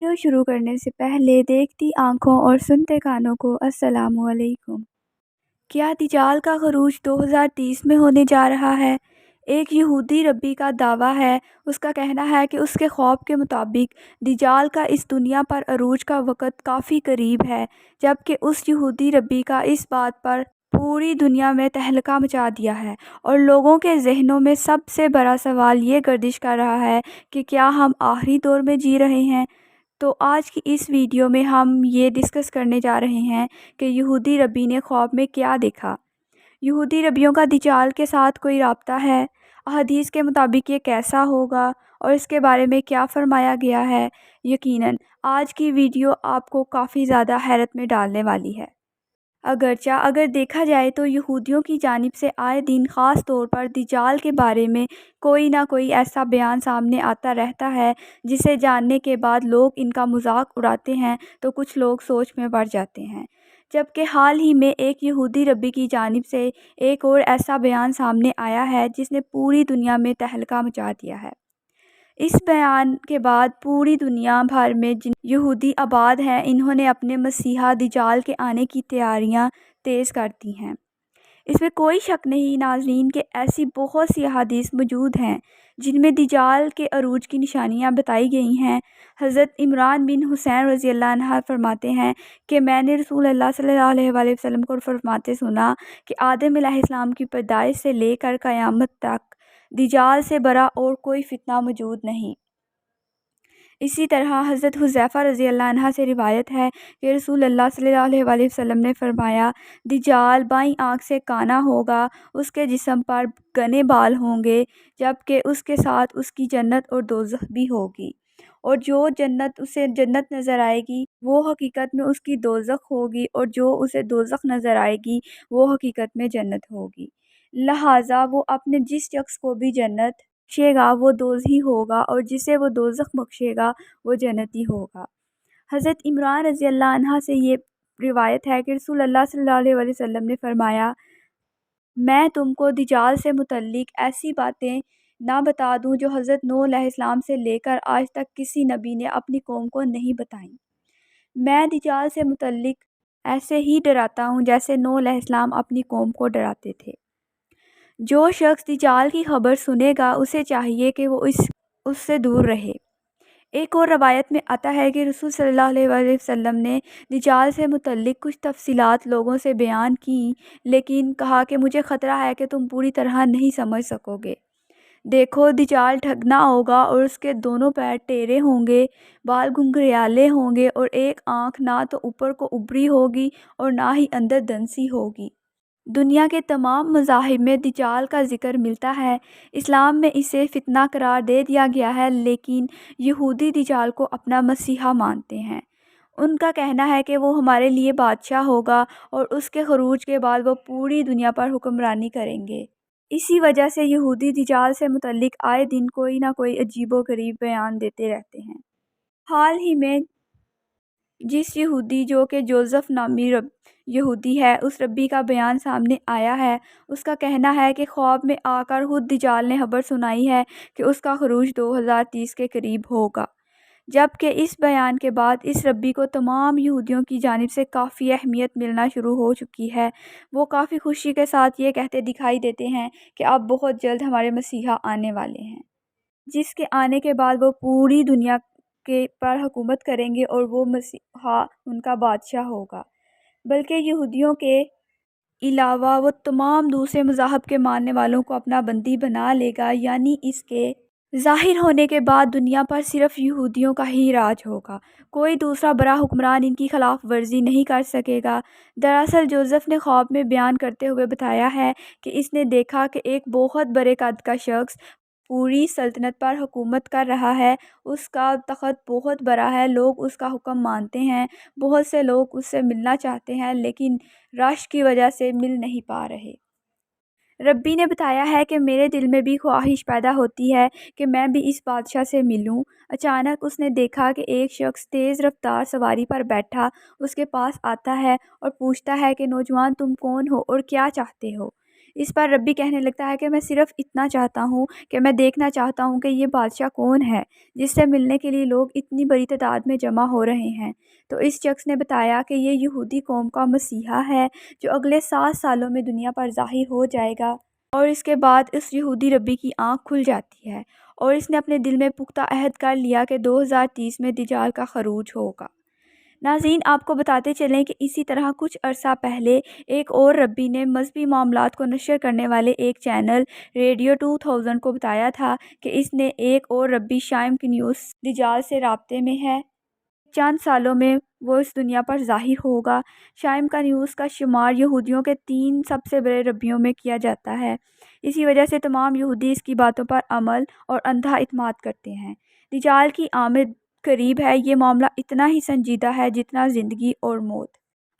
Video شروع کرنے سے پہلے دیکھتی آنکھوں اور سنتے کانوں کو السلام علیکم۔ کیا دجال کا خروج 2030 میں ہونے جا رہا ہے؟ ایک یہودی ربی کا دعویٰ ہے۔ اس کا کہنا ہے کہ اس کے خواب کے مطابق دجال کا اس دنیا پر عروج کا وقت کافی قریب ہے، جبکہ اس یہودی ربی کا اس بات پر پوری دنیا میں تہلکہ مچا دیا ہے اور لوگوں کے ذہنوں میں سب سے بڑا سوال یہ گردش کر رہا ہے کہ کیا ہم آخری دور میں جی رہے ہیں؟ تو آج کی اس ویڈیو میں ہم یہ ڈسکس کرنے جا رہے ہیں کہ یہودی ربی نے خواب میں کیا دیکھا۔ یہودی ربیوں کا دجال کے ساتھ کوئی رابطہ ہے؟ احادیث کے مطابق یہ کیسا ہوگا اور اس کے بارے میں کیا فرمایا گیا ہے؟ یقیناً آج کی ویڈیو آپ کو کافی زیادہ حیرت میں ڈالنے والی ہے۔ اگر دیکھا جائے تو یہودیوں کی جانب سے آئے دن خاص طور پر دجال کے بارے میں کوئی نہ کوئی ایسا بیان سامنے آتا رہتا ہے جسے جاننے کے بعد لوگ ان کا مذاق اڑاتے ہیں تو کچھ لوگ سوچ میں پڑ جاتے ہیں، جبکہ حال ہی میں ایک یہودی ربی کی جانب سے ایک اور ایسا بیان سامنے آیا ہے جس نے پوری دنیا میں تہلکہ مچا دیا ہے۔ اس بیان کے بعد پوری دنیا بھر میں جن یہودی آباد ہیں انہوں نے اپنے مسیحا دجال کے آنے کی تیاریاں تیز کر دی ہیں۔ اس میں کوئی شک نہیں ناظرین کہ ایسی بہت سی احادیث موجود ہیں جن میں دجال کے عروج کی نشانیاں بتائی گئی ہیں۔ حضرت عمران بن حسین رضی اللہ عنہ فرماتے ہیں کہ میں نے رسول اللہ صلی اللہ علیہ وآلہ وسلم کو فرماتے سنا کہ آدم علیہ السلام کی پیدائش سے لے کر قیامت تک دجال سے بڑا اور کوئی فتنہ موجود نہیں۔ اسی طرح حضرت حذیفہ رضی اللہ عنہ سے روایت ہے کہ رسول اللہ صلی اللہ علیہ وآلہ وسلم نے فرمایا، دجال بائیں آنکھ سے کانا ہوگا، اس کے جسم پر گنے بال ہوں گے، جبکہ اس کے ساتھ اس کی جنت اور دوزخ بھی ہوگی، اور جو اسے جنت نظر آئے گی وہ حقیقت میں اس کی دوزخ ہوگی، اور جو اسے دوزخ نظر آئے گی وہ حقیقت میں جنت ہوگی۔ لہٰذا وہ اپنے جس شخص کو بھی جنت بخشے گا وہ دوزخی ہوگا، اور جسے وہ دوزخ بخشے گا وہ جنتی ہوگا۔ حضرت عمران رضی اللہ عنہ سے یہ روایت ہے کہ رسول اللہ صلی اللہ علیہ وآلہ وسلم نے فرمایا، میں تم کو دجال سے متعلق ایسی باتیں نہ بتا دوں جو حضرت نوح علیہ السلام سے لے کر آج تک کسی نبی نے اپنی قوم کو نہیں بتائیں۔ میں دجال سے متعلق ایسے ہی ڈراتا ہوں جیسے نوح علیہ السلام اپنی قوم کو ڈراتے تھے۔ جو شخص دجال کی خبر سنے گا اسے چاہیے کہ وہ اس سے دور رہے۔ ایک اور روایت میں آتا ہے کہ رسول صلی اللہ علیہ وآلہ وسلم نے دجال سے متعلق کچھ تفصیلات لوگوں سے بیان کی، لیکن کہا کہ مجھے خطرہ ہے کہ تم پوری طرح نہیں سمجھ سکو گے۔ دیکھو، دجال ٹھگنا ہوگا اور اس کے دونوں پیر ٹیڑھے ہوں گے، بال گھنگریالے ہوں گے اور ایک آنکھ نہ تو اوپر کو ابری ہوگی اور نہ ہی اندر دنسی ہوگی۔ دنیا کے تمام مذاہب میں دجال کا ذکر ملتا ہے۔ اسلام میں اسے فتنہ قرار دے دیا گیا ہے، لیکن یہودی دجال کو اپنا مسیحا مانتے ہیں۔ ان کا کہنا ہے کہ وہ ہمارے لیے بادشاہ ہوگا اور اس کے خروج کے بعد وہ پوری دنیا پر حکمرانی کریں گے۔ اسی وجہ سے یہودی دجال سے متعلق آئے دن کوئی نہ کوئی عجیب و غریب بیان دیتے رہتے ہیں۔ حال ہی میں جس یہودی جو کہ جوزف نامی یہودی ہے اس ربی کا بیان سامنے آیا ہے، اس کا کہنا ہے کہ خواب میں آ کر خود دجال نے خبر سنائی ہے کہ اس کا خروج 2030 کے قریب ہوگا، جبکہ اس بیان کے بعد اس ربی کو تمام یہودیوں کی جانب سے کافی اہمیت ملنا شروع ہو چکی ہے۔ وہ کافی خوشی کے ساتھ یہ کہتے دکھائی دیتے ہیں کہ اب بہت جلد ہمارے مسیحا آنے والے ہیں، جس کے آنے کے بعد وہ پوری دنیا کے پر حکومت کریں گے اور وہ مسیحا ان کا بادشاہ ہوگا، بلکہ یہودیوں کے علاوہ وہ تمام دوسرے مذاہب کے ماننے والوں کو اپنا بندی بنا لے گا، یعنی اس کے ظاہر ہونے کے بعد دنیا پر صرف یہودیوں کا ہی راج ہوگا، کوئی دوسرا بڑا حکمران ان کی خلاف ورزی نہیں کر سکے گا۔ دراصل جوزف نے خواب میں بیان کرتے ہوئے بتایا ہے کہ اس نے دیکھا کہ ایک بہت بڑے قد کا شخص پوری سلطنت پر حکومت کر رہا ہے، اس کا تخت بہت بڑا ہے، لوگ اس کا حکم مانتے ہیں، بہت سے لوگ اس سے ملنا چاہتے ہیں لیکن رش کی وجہ سے مل نہیں پا رہے۔ ربی نے بتایا ہے کہ میرے دل میں بھی خواہش پیدا ہوتی ہے کہ میں بھی اس بادشاہ سے ملوں۔ اچانک اس نے دیکھا کہ ایک شخص تیز رفتار سواری پر بیٹھا اس کے پاس آتا ہے اور پوچھتا ہے کہ نوجوان تم کون ہو اور کیا چاہتے ہو؟ اس پر ربی کہنے لگتا ہے کہ میں صرف اتنا چاہتا ہوں کہ میں دیکھنا چاہتا ہوں کہ یہ بادشاہ کون ہے جس سے ملنے کے لیے لوگ اتنی بڑی تعداد میں جمع ہو رہے ہیں۔ تو اس شخص نے بتایا کہ یہ یہودی قوم کا مسیحا ہے جو اگلے 7 سالوں میں دنیا پر ظاہر ہو جائے گا، اور اس کے بعد اس یہودی ربی کی آنکھ کھل جاتی ہے اور اس نے اپنے دل میں پختہ عہد کر لیا کہ 2030 میں دجال کا خروج ہوگا۔ ناظرین، آپ کو بتاتے چلیں کہ اسی طرح کچھ عرصہ پہلے ایک اور ربی نے مذہبی معاملات کو نشر کرنے والے ایک چینل ریڈیو 2000 کو بتایا تھا کہ اس نے ایک اور ربی شائم کی نیوز دجال سے رابطے میں ہے، چند سالوں میں وہ اس دنیا پر ظاہر ہوگا۔ شائم کا نیوز کا شمار یہودیوں کے 3 سب سے بڑے ربیوں میں کیا جاتا ہے، اسی وجہ سے تمام یہودی اس کی باتوں پر عمل اور اندھا اعتماد کرتے ہیں۔ دجال کی آمد قریب ہے، یہ معاملہ اتنا ہی سنجیدہ ہے جتنا زندگی اور موت۔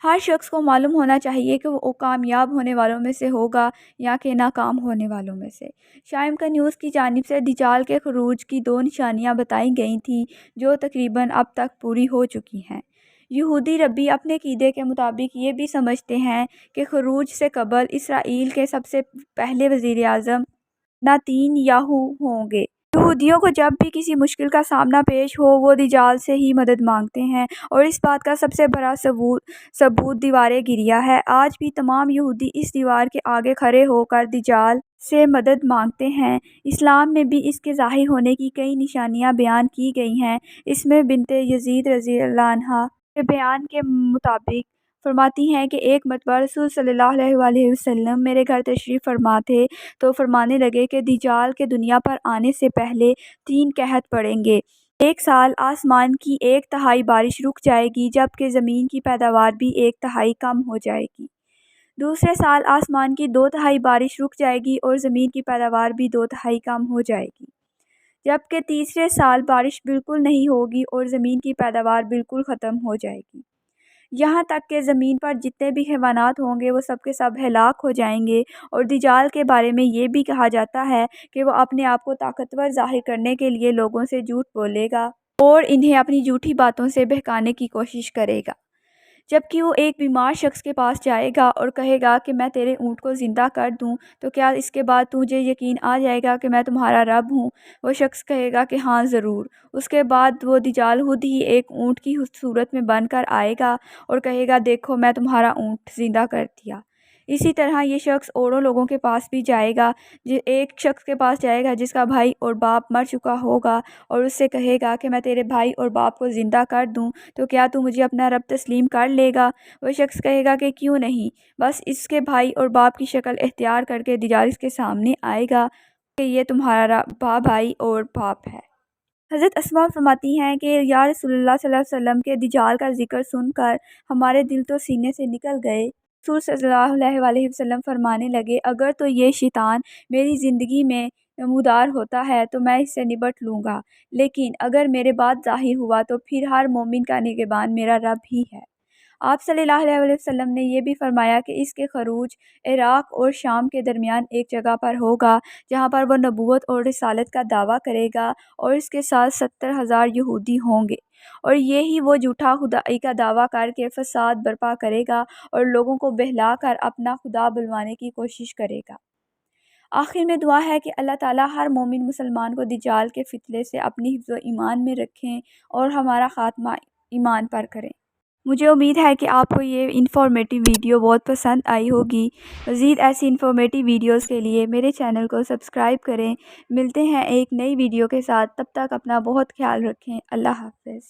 ہر شخص کو معلوم ہونا چاہیے کہ وہ کامیاب ہونے والوں میں سے ہوگا یا کہ ناکام ہونے والوں میں سے۔ شائم کا نیوز کی جانب سے دجال کے خروج کی 2 نشانیاں بتائی گئی تھیں جو تقریباً اب تک پوری ہو چکی ہیں۔ یہودی ربی اپنے عقیدے کے مطابق یہ بھی سمجھتے ہیں کہ خروج سے قبل اسرائیل کے سب سے پہلے وزیر اعظم نتن یاہو ہوں گے۔ یہودیوں کو جب بھی کسی مشکل کا سامنا پیش ہو وہ دجال سے ہی مدد مانگتے ہیں، اور اس بات کا سب سے بڑا ثبوت دیوار گریا ہے۔ آج بھی تمام یہودی اس دیوار کے آگے کھڑے ہو کر دجال سے مدد مانگتے ہیں۔ اسلام میں بھی اس کے ظاہر ہونے کی کئی نشانیاں بیان کی گئی ہیں۔ اس میں بنت یزید رضی اللہ عنہا کے بیان کے مطابق فرماتی ہیں کہ ایک مرتبہ رسول صلی اللہ علیہ وآلہ وسلم میرے گھر تشریف فرما تھے تو فرمانے لگے کہ دجال کے دنیا پر آنے سے پہلے 3 قحط پڑیں گے۔ ایک سال آسمان کی 1/3 بارش رک جائے گی جبکہ زمین کی پیداوار بھی 1/3 کم ہو جائے گی۔ دوسرے سال آسمان کی 2/3 بارش رک جائے گی اور زمین کی پیداوار بھی 2/3 کم ہو جائے گی، جبکہ تیسرے سال بارش بالکل نہیں ہوگی اور زمین کی پیداوار بالکل ختم ہو جائے گی، یہاں تک کہ زمین پر جتنے بھی حیوانات ہوں گے وہ سب کے سب ہلاک ہو جائیں گے۔ اور دجال کے بارے میں یہ بھی کہا جاتا ہے کہ وہ اپنے آپ کو طاقتور ظاہر کرنے کے لیے لوگوں سے جھوٹ بولے گا اور انہیں اپنی جھوٹی باتوں سے بہکانے کی کوشش کرے گا، جبکہ وہ ایک بیمار شخص کے پاس جائے گا اور کہے گا کہ میں تیرے اونٹ کو زندہ کر دوں تو کیا اس کے بعد تجھے یقین آ جائے گا کہ میں تمہارا رب ہوں؟ وہ شخص کہے گا کہ ہاں ضرور۔ اس کے بعد وہ دجال خود ہی ایک اونٹ کی صورت میں بن کر آئے گا اور کہے گا دیکھو میں تمہارا اونٹ زندہ کر دیا۔ اسی طرح یہ شخص اوروں لوگوں کے پاس بھی جائے گا، ایک شخص کے پاس جائے گا جس کا بھائی اور باپ مر چکا ہوگا اور اس سے کہے گا کہ میں تیرے بھائی اور باپ کو زندہ کر دوں تو کیا تو مجھے اپنا رب تسلیم کر لے گا؟ وہ شخص کہے گا کہ کیوں نہیں۔ بس اس کے بھائی اور باپ کی شکل اختیار کر کے دجال اس کے سامنے آئے گا کہ یہ تمہارا بھائی اور باپ ہے۔ حضرت اسماء فرماتی ہیں کہ یا رسول اللہ صلی اللہ علیہ وسلم کے دجال کا ذکر سن کر ہمارے دل تو سینے سے نکل گئے۔ رسول صلی اللہ علیہ وآلہ وسلم فرمانے لگے اگر تو یہ شیطان میری زندگی میں نمودار ہوتا ہے تو میں اس سے نبٹ لوں گا، لیکن اگر میرے بعد ظاہر ہوا تو پھر ہر مومن کا نگہبان میرا رب ہی ہے۔ آپ صلی اللہ علیہ وسلم نے یہ بھی فرمایا کہ اس کے خروج عراق اور شام کے درمیان ایک جگہ پر ہوگا جہاں پر وہ نبوت اور رسالت کا دعویٰ کرے گا اور اس کے ساتھ 70,000 یہودی ہوں گے، اور یہی وہ جھوٹا خدائی کا دعویٰ کر کے فساد برپا کرے گا اور لوگوں کو بہلا کر اپنا خدا بلوانے کی کوشش کرے گا۔ آخر میں دعا ہے کہ اللہ تعالیٰ ہر مومن مسلمان کو دجال کے فتنے سے اپنی حفظ و ایمان میں رکھیں اور ہمارا خاتمہ ایمان پر کریں۔ مجھے امید ہے کہ آپ کو یہ انفارمیٹیو ویڈیو بہت پسند آئی ہوگی۔ مزید ایسی انفارمیٹیو ویڈیوز کے لیے میرے چینل کو سبسکرائب کریں۔ ملتے ہیں ایک نئی ویڈیو کے ساتھ، تب تک اپنا بہت خیال رکھیں۔ اللہ حافظ۔